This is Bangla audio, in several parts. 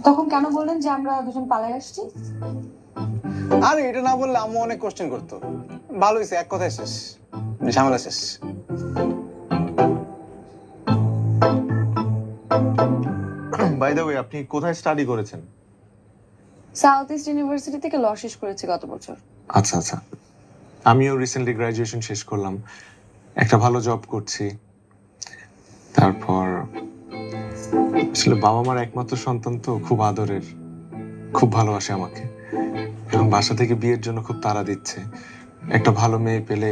তখন কেন বললেন যে আমরা দুজন পালিয়ে আসছি? আরে এটা না বললে আম্মু অনেক কোশ্চেন করতো। ভালো হয়েছে, এক কথায় শেষ, ঝামেলা শেষ। বাই দ্য ওয়ে, আপনি কোথায় স্টাডি করেছেন? সাউথ ইস্ট ইউনিভার্সিটি থেকে ল শেষ করেছি গত বছর। আচ্ছা আচ্ছা, আমিও রিসেন্টলি গ্রাজুয়েশন শেষ করলাম, একটা ভালো জব করছি। তারপর আসলে বাবা মার একমাত্র সন্তান তো, খুব আদরের, খুব ভালোবাসে আমাকে। এখন বাসা থেকে বিয়ের জন্য খুব তাড়া দিচ্ছে, একটা ভালো মেয়ে পেলে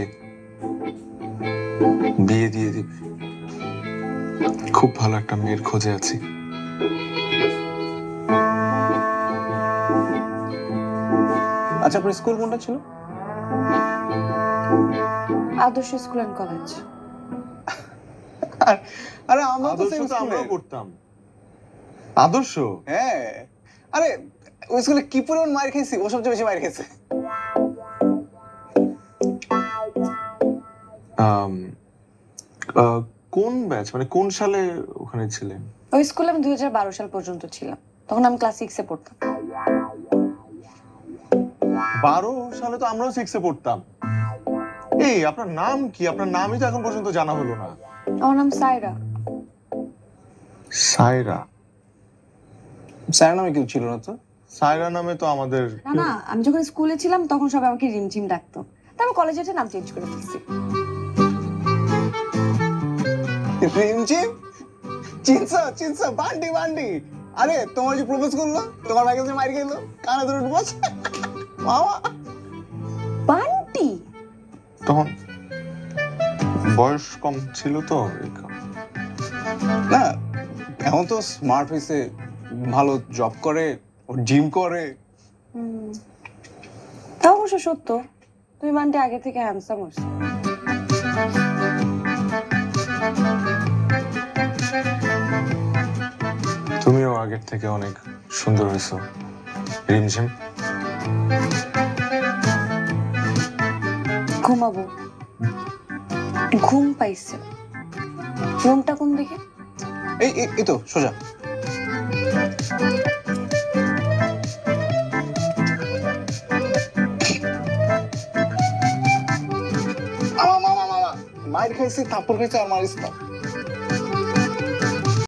বিয়ে দিয়ে দিবে। খুব ভালো একটা মেয়ের খোঁজে আছি। আচ্ছা, আপনার স্কুল কোনটা ছিল? আদর্শ স্কুল অ্যান্ড কলেজ। আরে আমরা তো আদর্শ সেম তো স্কুলে আমরাও পড়তাম। আদর্শ? হ্যাঁ। আরে ওই স্কুলে কি পরিমাণ মার খেয়েছি, ও সবচেয়ে বেশি মার খেয়েছে। আম, কোন ব্যাচ, মানে কোন সালে ওখানে ছিলেন? ওই স্কুলে আমি 2012 সাল পর্যন্ত ছিলাম, তখন আমি ক্লাস 6-এ পড়তাম। 12 সালে তো আমরাও 6-এ পড়তাম। এই আপনার নাম কি? আপনার নামই তো এখন পর্যন্ত জানা হলো না। আমার নাম সাইরা। সায়রা? স্যার নামে কেউ ছিল না তো? সায়রা নামে তো আমাদের না না, আমি যখন স্কুলে ছিলাম তখন সবাই আমাকে রিমঝিম ডাকতো, তারপর কলেজে এসে নাম চেঞ্জ করে ফেলছি। রিমঝিম? চিনসা চিনসা, বান্ডি বান্ডি। আরে তোমার যে প্রপোজ করলো, তোমার ভাই কাছে মার খেলো, কানে ধরে বস মামা। বান্টি? তখন বয়স কম ছিল তো, এই কারণে। না, এখন তো স্মার্ট হয়েছে, ভালো জব করে, জিম করে। তা অবশ্য সত্য, তুমি বান্টি আগে থেকে হ্যান্ডসাম হয়েছো। তুমিও আগের থেকে অনেক সুন্দর হয়েছো রিমঝিম। ঘুমাবো, ঘুম পাইছে। রুমটা কোন দিকে? এই তো সোজা। মামা মামা মামা, মায়ের খাইছি, থাপ্পড় খাইছি, আর মারিস না।